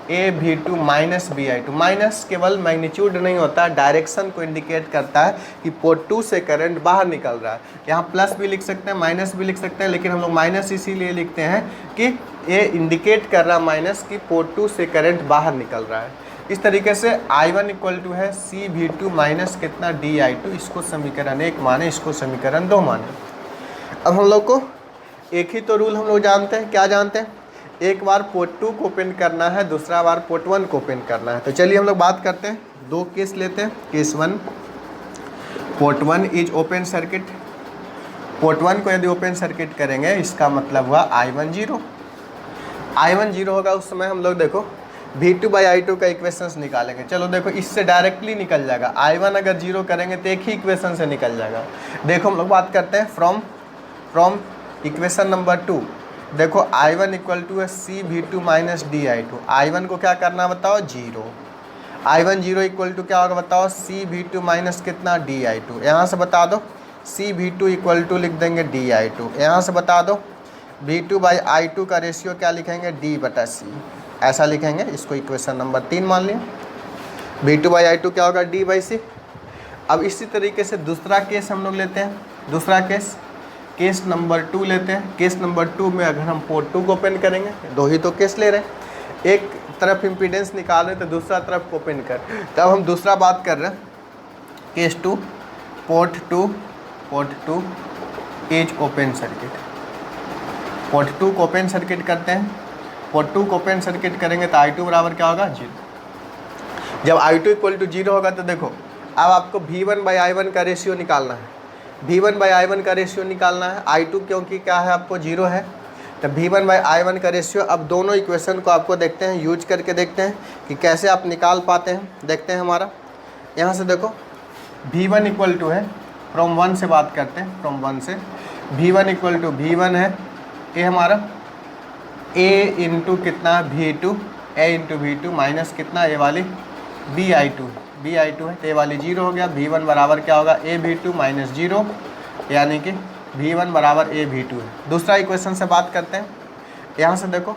AV2 minus BI2। Minus केवल मैग्नीट्यूड नहीं होता, डायरेक्शन को इंडिकेट करता है कि पोर्ट 2 से करंट बाहर निकल रहा है। यहाँ प्लस भी लिख सकते हैं, माइनस भी लिख सकते हैं, लेकिन हम लोग माइनस इसीलिए लिखते हैं कि ये इंडिकेट कर रहा माइनस कि पोर्ट 2 से करंट बाहर निकल रहा है। इस तरीके से I1 इक्वल टू है CV2 माइनस कितना DI2। इसको समीकरण 1 माने, इसको समीकरण 2 माने। अब हम लोग को एक ही तो रूल हम लोग जानते हैं, क्या जानते हैं, एक बार पोर्ट 2 को ओपन करना है, दूसरा बार पोर्ट 1 को ओपन करना है। तो चलिए हम लोग बात करते हैं, 2 केस लेते हैं। Case 1, port 1 is open circuit. Port 1 को यदि ओपन सर्किट करेंगे, इसका मतलब हुआ I1 0 होगा। उस समय हम लोग देखो V2 बाई I2 का इक्वेशंस निकालेंगे। चलो देखो इससे डायरेक्टली निकल जाएगा, I1 अगर 0 करेंगे तो एक ही इक्वेशन से निकल जाएगा। देखो हम लोग बात करते हैं फ्रॉम इक्वेशन नंबर 2। देखो I1 इक्वल टू है CV2 माइनस DI2। I1 को क्या करना है बताओ, 0। I1 0 इक्वल टू क्या होगा बताओ, CV2 माइनस कितना DI2। यहाँ से बता दो CV2 इक्वल टू लिख देंगे DI2। यहाँ से बता दो V2 बाई I2 का रेशियो क्या लिखेंगे, D/C, ऐसा लिखेंगे। इसको इक्वेशन नंबर 3 मान लिया। V2 बाई I2 क्या होगा, D/C। अब इसी तरीके से दूसरा केस हम लोग लेते हैं। दूसरा केस नंबर 2 लेते हैं। केस नंबर 2 में अगर हम पोर्ट 2 को ओपन करेंगे, 2 ही तो केस ले रहे हैं, एक तरफ इम्पीडेंस निकाल रहे हैं तो दूसरा तरफ ओपन कर। तब हम दूसरा बात कर रहे हैं, case 2, port 2 is open circuit. Port 2 को ओपन सर्किट करते हैं। पोर्ट 2 को ओपन सर्किट करेंगे तो I2 बराबर क्या होगा, 0। जब I2 इक्वल टू 0 होगा तो देखो अब आपको V1 बाई I1 का रेशियो निकालना है। V1 बाई I1 का रेशियो निकालना है। I2 क्योंकि क्या है आपको 0 है, तो V1 बाई I1 का रेशियो। अब दोनों इक्वेशन को आपको देखते हैं, यूज करके देखते हैं कि कैसे आप निकाल पाते हैं। देखते हैं हमारा यहाँ से देखो V1 इक्वल टू है, फ्रॉम 1 से बात करते हैं, फ्रॉम 1 से V1 इक्वल टू V1 है, ये हमारा A इंटू कितना V2, A into V2 minus कितना ये वाली BI2। BI2 है तो ये वाली 0 हो गया। V1 बराबर क्या होगा AV2 माइनस 0, यानी कि V1 बराबर AV2 है। दूसरा इक्वेशन से बात करते हैं। यहाँ से देखो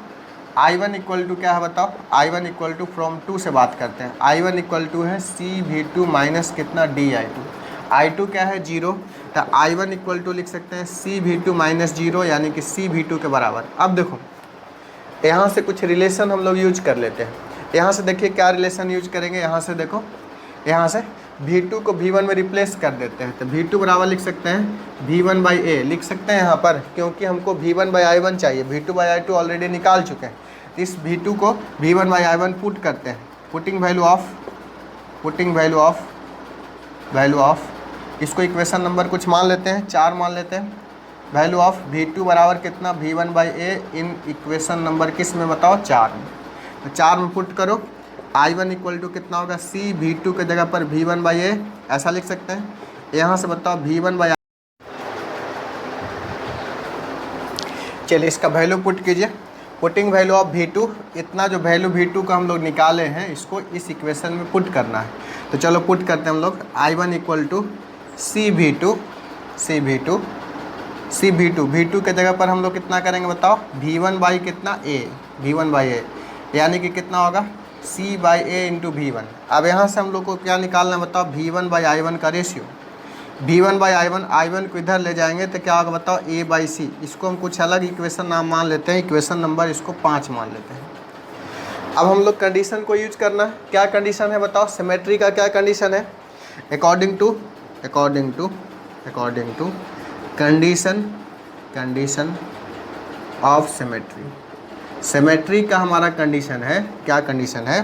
I1 इक्वल टू क्या है बताओ, I1 इक्वल टू फ्रॉम 2 से बात करते हैं। I1 इक्वल टू है CV2 माइनस कितना DI2। I2 क्या है 0, तो I1 इक्वल टू लिख सकते हैं CV2 माइनस 0, यानी कि CV2 के बराबर। अब देखो यहाँ से कुछ रिलेशन हम लोग यूज कर लेते हैं। यहाँ से देखिए क्या रिलेशन यूज करेंगे, यहाँ से देखो, यहाँ से V2 को V1 में रिप्लेस कर देते हैं। तो V2 बराबर लिख सकते हैं V1 बाई A लिख सकते हैं यहाँ पर, क्योंकि हमको V1 बाई I1 चाहिए, V2 बाई I2 ऑलरेडी निकाल चुके हैं। इस V2 को V1 बाई I1 पुट करते हैं। पुटिंग वैल्यू ऑफ इसको इक्वेशन नंबर कुछ मान लेते हैं, 4 मान लेते हैं। वैल्यू ऑफ V2 बराबर कितना V1 by A in equation number किस में बताओ 4 में। तो 4 में पुट करो। I1 इक्वल टू कितना होगा CV2 के जगह पर V1 बाई A ऐसा लिख सकते हैं। यहाँ से बताओ V1 बाई, चलिए इसका वैल्यू पुट कीजिए। पुटिंग वैल्यू ऑफ V2, इतना जो वैल्यू V2 का हम लोग निकाले हैं इसको इस इक्वेशन में पुट करना है। तो चलो पुट करते हैं हम लोग। I1 equal to CV2 V2 के जगह पर हम लोग कितना करेंगे बताओ V1 बाई कितना A, V1 बाई A, यानी कि कितना होगा C by A into V1। अब यहाँ से हम लोग को क्या निकालना है बताओ V1 बाई I1 का रेशियो। V1 बाई I1 को इधर ले जाएंगे तो क्या होगा बताओ A बाई C। इसको हम कुछ अलग इक्वेशन नाम मान लेते हैं, इक्वेशन नंबर इसको 5 मान लेते हैं। अब हम लोग कंडीशन को यूज करना है। क्या कंडीशन है बताओ, सिमेट्री का क्या कंडीशन है, according to condition of symmetry का हमारा कंडीशन है, क्या कंडीशन है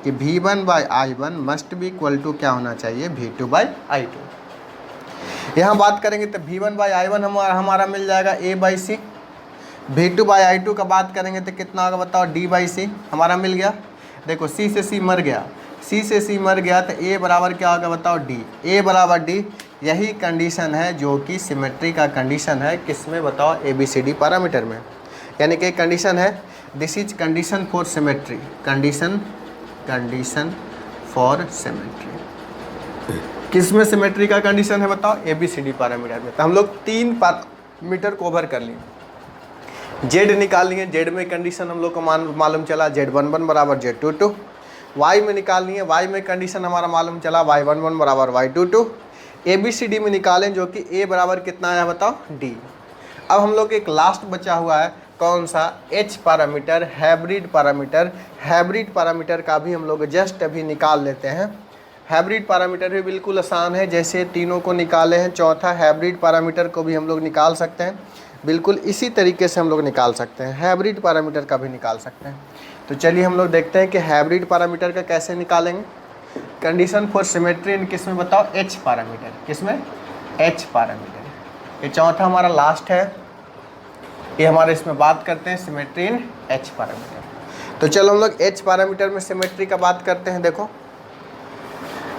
कि V1 by I1 must be equal to क्या होना चाहिए V2 बाई I2। यहाँ बात करेंगे तो V1 बाई I1 हमारा मिल जाएगा A by C। V2 by I2 का बात करेंगे तो कितना होगा बताओ D बाई C हमारा मिल गया। देखो C से C मर गया, C से C मर गया तो A बराबर क्या होगा बताओ D, A बराबर D। यही कंडीशन है जो कि सिमेट्री का कंडीशन है, किसमें बताओ ABCD पैरामीटर में। यानी कि कंडीशन है, this is condition for symmetry, condition for symmetry. किस में सिमेट्री का कंडीशन है बताओ ABCD पैरामीटर में। तो हम लोग 3 पैरामीटर को कवर कर लिए। Z निकाल लिए, Z में कंडीशन हम लोग को मालूम चला Z11 बराबर Z22। Y में निकाल लिए, Y में कंडीशन हमारा मालूम चला Y11 बराबर Y22। ABCD में निकालें जो कि A बराबर कितना आया बताओ D। अब हम लोग एक लास्ट बचा हुआ है, कौन सा, H पैरामीटर, हाइब्रिड पैरामीटर का भी हम लोग जस्ट अभी निकाल लेते हैं। हाइब्रिड पैरामीटर भी बिल्कुल आसान है, जैसे तीनों को निकाले हैं, चौथा हाइब्रिड पैरामीटर को भी हम लोग निकाल सकते हैं। बिल्कुल इसी तरीके से हम लोग निकाल सकते हैं, हाइब्रिड पैरामीटर का भी निकाल सकते हैं। तो चलिए हम लोग देखते हैं कि हाइब्रिड पैरामीटर का कैसे निकालेंगे। कंडीशन फॉर सिमेट्री इन किस में बताओ H पैरामीटर, किसमें H पैरामीटर। ये चौथा हमारा लास्ट है, ये हमारे इसमें बात करते हैं सिमेट्री इन H पैरामीटर। तो चलो हम लोग H पैरामीटर में सिमेट्री का बात करते हैं। देखो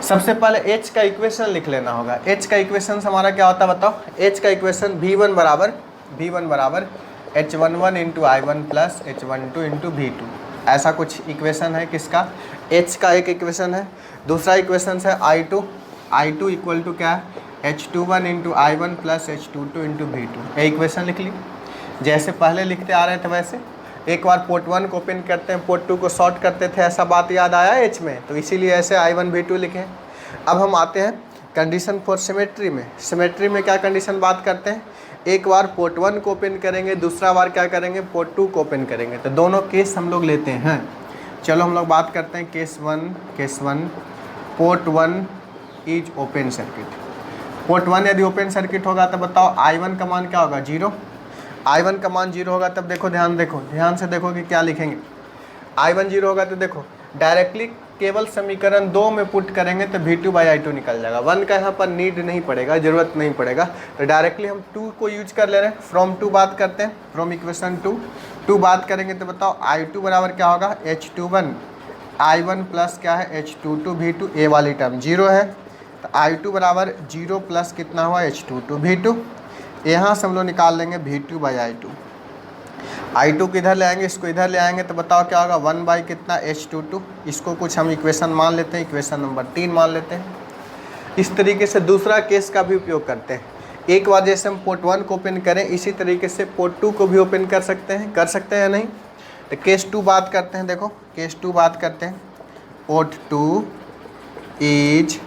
सबसे पहले H का इक्वेशन लिख लेना होगा। H का इक्वेशन हमारा क्या होता है बताओ, H का इक्वेशन V1 बराबर H11 into I1 plus H12 into V2, ऐसा कुछ इक्वेशन है किसका, H का एक इक्वेशन है। दूसरा इक्वेशन है I2 इक्वल टू क्या है H21 into I1 plus H22 into V2। ये इक्वेशन लिख ली, जैसे पहले लिखते आ रहे थे वैसे। एक बार पोर्ट 1 को ओपन करते हैं, पोर्ट 2 को शॉर्ट करते थे, ऐसा बात याद आया H में, तो इसीलिए ऐसे I1 V2 लिखे। अब हम आते हैं कंडीशन फॉर सिमेट्री में। सिमेट्री में क्या कंडीशन बात करते हैं, एक बार पोर्ट 1 को ओपन करेंगे, दूसरा बार क्या करेंगे पोर्ट 2 को ओपन करेंगे। तो दोनों केस हम लोग लेते हैं। चलो हम लोग बात करते हैं case one port 1 is open circuit. Port 1 यदि ओपन सर्किट होगा तो बताओ I1 का मान क्या होगा 0। I1 का मान 0 होगा तब देखो ध्यान से देखो कि क्या लिखेंगे। I1 0 होगा तो देखो डायरेक्टली केवल समीकरण 2 में पुट करेंगे तो V2 बाई I2 निकल जाएगा। 1 का यहाँ पर नीड नहीं पड़ेगा, ज़रूरत नहीं पड़ेगा, तो डायरेक्टली हम 2 को यूज कर ले रहे हैं। फ्रॉम 2 बात करते हैं, फ्रॉम इक्वेशन 2 बात करेंगे तो बताओ I2 बराबर क्या होगा H21 I1 प्लस क्या है H22 V2। ए वाली टर्म 0 है तो I2 बराबर 0 प्लस कितना हुआ H22 V2। यहाँ से हम लोग निकाल लेंगे V2 बाई I2। I2 को इधर ले आएंगे, इसको इधर ले आएंगे तो बताओ क्या होगा, 1 बाई कितना H22। इसको कुछ हम इक्वेशन मान लेते हैं, इक्वेशन नंबर 3 मान लेते हैं। इस तरीके से दूसरा केस का भी उपयोग करते हैं। एक बार जैसे हम पोर्ट 1 को ओपन करें, इसी तरीके से पोर्ट 2 को भी ओपन कर सकते हैं या नहीं। तो केस 2 बात करते हैं, देखो केस 2 बात करते हैं। Port 2 is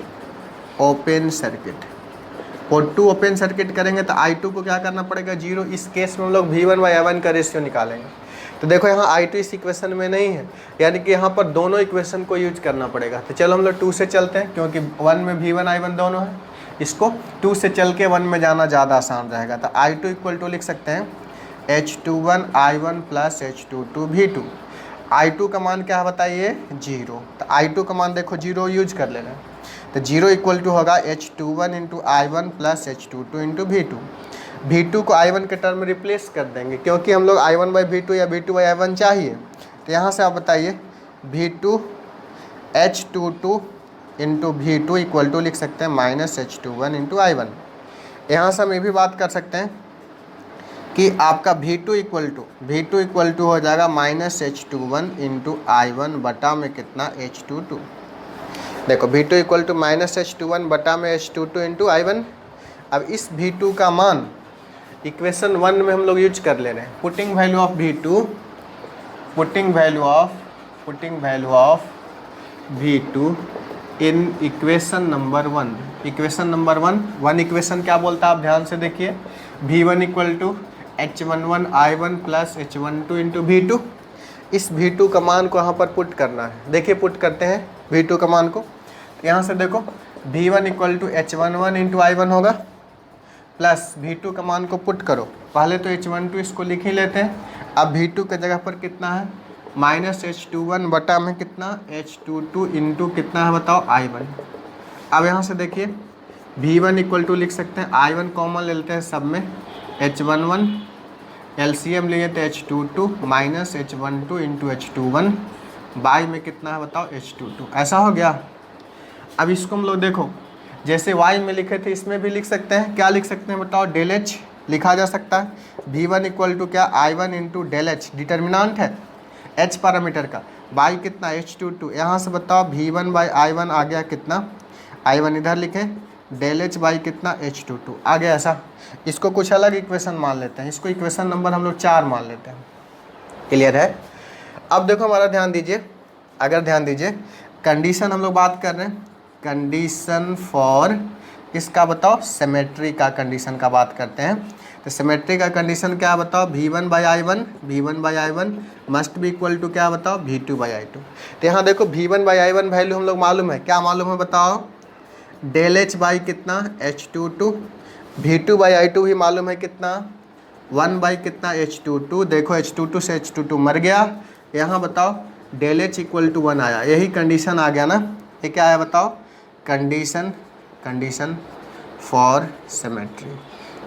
open circuit. Port 2 open circuit करेंगे तो I2 को क्या करना पड़ेगा, 0। इस केस में हम लोग V1/I1 का रेशियो निकालेंगे। तो देखो यहाँ I2 इस इक्वेशन में नहीं है, यानी कि यहाँ पर दोनों इक्वेशन को यूज करना पड़ेगा। तो चलो हम लोग 2 से चलते हैं, क्योंकि 1 में V1/I1 दोनों है। इसको 2 से चल के 1 में जाना ज़्यादा आसान रहेगा। तो I2 इक्वल टू लिख सकते हैं H21I1 plus H22 V2। I2 का मान क्या है बताइए, 0। तो I2 का मान देखो 0 यूज कर ले रहे हैं। तो 0 इक्वल टू होगा H21 into I1 plus H22 into V2। V2 को I1 के टर्म में रिप्लेस कर देंगे, क्योंकि हम लोग I1/V2 या V2/I1 चाहिए। तो यहाँ से आप बताइए V2 H22 into V2 equal to लिख सकते हैं माइनस H21 इंटू I1। यहाँ से हम ये भी बात कर सकते हैं कि आपका V2 इक्वल टू हो जाएगा माइनस H21 इंटू I1 बटा में कितना, H22। देखो V2 equal to minus H21 बटा में H22 इंटू I1। अब इस V2 का मान इक्वेशन 1 में हम लोग यूज कर ले रहे हैं। Putting value of V2 V2 in equation number 1। Equation number 1 equation क्या बोलता है आप ध्यान से देखिए। V1 equal to H11 I1 plus H12 into V2। इस V2 का मान को यहाँ पर पुट करना है। देखिए पुट करते हैं V2 का मान को। यहाँ से देखो V1 equal to H11 into I1 होगा, प्लस V2 का मान को पुट करो। पहले तो H12 इसको लिख ही लेते हैं। अब V2 के जगह पर कितना है, माइनस H21 बटा में कितना, H22 इंटू कितना है बताओ, I1। अब यहाँ से देखिए V1 इक्वल टू लिख सकते हैं, I1 कॉमन ले लेते हैं सब में, H11 LCM लिए तो H22 minus H12 into H21 by में कितना है बताओ, H22। ऐसा हो गया। अब इसको हम लोग देखो, जैसे y में लिखे थे इसमें भी लिख सकते हैं। क्या लिख सकते हैं बताओ, डेल H लिखा जा सकता है। V1 इक्वल टू क्या, I1 into del H, determinant है H पैरामीटर का, बाई कितना, H22। यहाँ से बताओ V1/I1 आ गया कितना, I1 इधर लिखे, डेल H बाई कितना, H22 आ गया। ऐसा इसको कुछ अलग इक्वेशन मान लेते हैं, इसको इक्वेशन नंबर हम लोग 4 मान लेते हैं। क्लियर है। अब देखो हमारा ध्यान दीजिए, अगर ध्यान दीजिए कंडीशन हम लोग बात कर रहे हैं, कंडीशन फॉर किसका बताओ, सिमेट्री का कंडीशन का बात करते हैं। तो सिमेट्री का कंडीशन क्या बताओ, V1/I1 must be equal to क्या बताओ, V2/I2। तो यहाँ देखो V1/I1 वैल्यू हम लोग मालूम है, क्या मालूम है बताओ, डेल H बाई कितना, H22। V2/I2 भी मालूम है कितना, 1 बाई कितना, H22। देखो H22 से H22 मर गया। यहाँ बताओ डेल H इक्वल टू 1 आया, यही कंडीशन आ गया ना। ये क्या आया बताओ, कंडीशन फॉर सिमेट्री।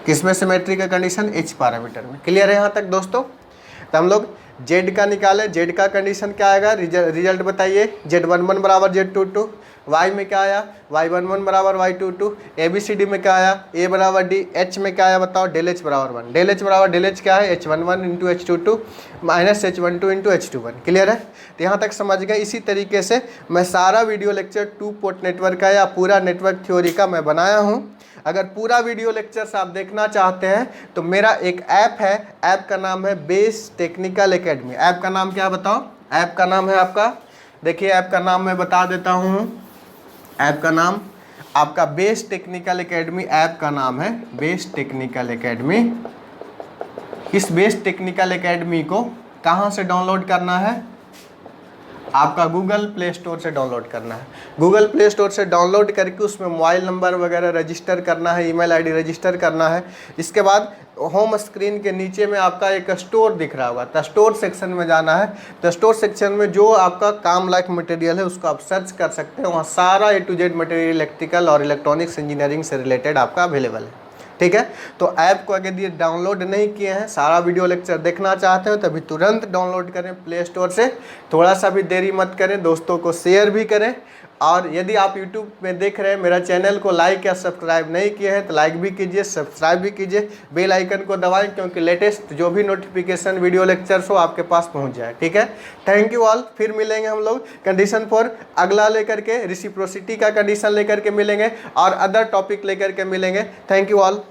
किसमें सिमेट्री का कंडीशन, H पैरामीटर में। क्लियर है यहाँ तक दोस्तों। तो हम लोग Z का निकाले, Z का कंडीशन क्या आएगा, रिजल्ट बताइए। Z11 बराबर Z22, Y में क्या आया, Y11 बराबर Y22, ABCD में क्या आया, A बराबर D, H में क्या आया बताओ, डेल H बराबर 1। डेल H बराबर डेल H क्या है, H11 into H22 minus H12 into H21। Clear है। तो यहाँ तक समझ गए। इसी तरीके से मैं सारा वीडियो लेक्चर 2 पोर्ट नेटवर्क का या पूरा नेटवर्क थ्योरी का मैं बनाया हूँ। अगर पूरा वीडियो लेक्चर्स आप देखना चाहते हैं तो मेरा एक ऐप है, ऐप का नाम है बेस टेक्निकल एकेडमी। ऐप का नाम क्या बताओ, ऐप का नाम है आपका, देखिए ऐप का नाम मैं बता देता हूँ। ऐप का नाम आपका बेस टेक्निकल एकेडमी, ऐप का नाम है बेस टेक्निकल एकेडमी। इस बेस टेक्निकल एकेडमी को कहाँ से डाउनलोड करना है, आपका गूगल प्ले स्टोर से डाउनलोड करना है। गूगल प्ले स्टोर से डाउनलोड करके उसमें मोबाइल नंबर वगैरह रजिस्टर करना है, ईमेल आईडी रजिस्टर करना है। इसके बाद होम स्क्रीन के नीचे में आपका एक स्टोर दिख रहा होगा, तो स्टोर सेक्शन में जाना है। तो स्टोर सेक्शन में जो आपका काम लायक मटेरियल है उसको आप सर्च कर सकते हैं। वहाँ सारा A to Z material electrical और इलेक्ट्रॉनिक्स इंजीनियरिंग से रिलेटेड आपका अवेलेबल है। ठीक है। तो ऐप को अगर ये डाउनलोड नहीं किए हैं, सारा वीडियो लेक्चर देखना चाहते हो तो अभी तुरंत डाउनलोड करें प्ले स्टोर से। थोड़ा सा भी देरी मत करें, दोस्तों को शेयर भी करें और यदि आप यूट्यूब में देख रहे हैं, मेरा चैनल को लाइक या सब्सक्राइब नहीं किए हैं तो लाइक भी कीजिए, सब्सक्राइब भी कीजिए, बेल आइकन को दबाएं, क्योंकि लेटेस्ट जो भी नोटिफिकेशन वीडियो लेक्चर्स हो आपके पास पहुंच जाए। ठीक है, थैंक यू ऑल। फिर मिलेंगे हम लोग कंडीशन फॉर अगला लेकर के, रिसिप्रोसिटी का कंडीशन लेकर के मिलेंगे और अदर टॉपिक लेकर के मिलेंगे। Thank you all.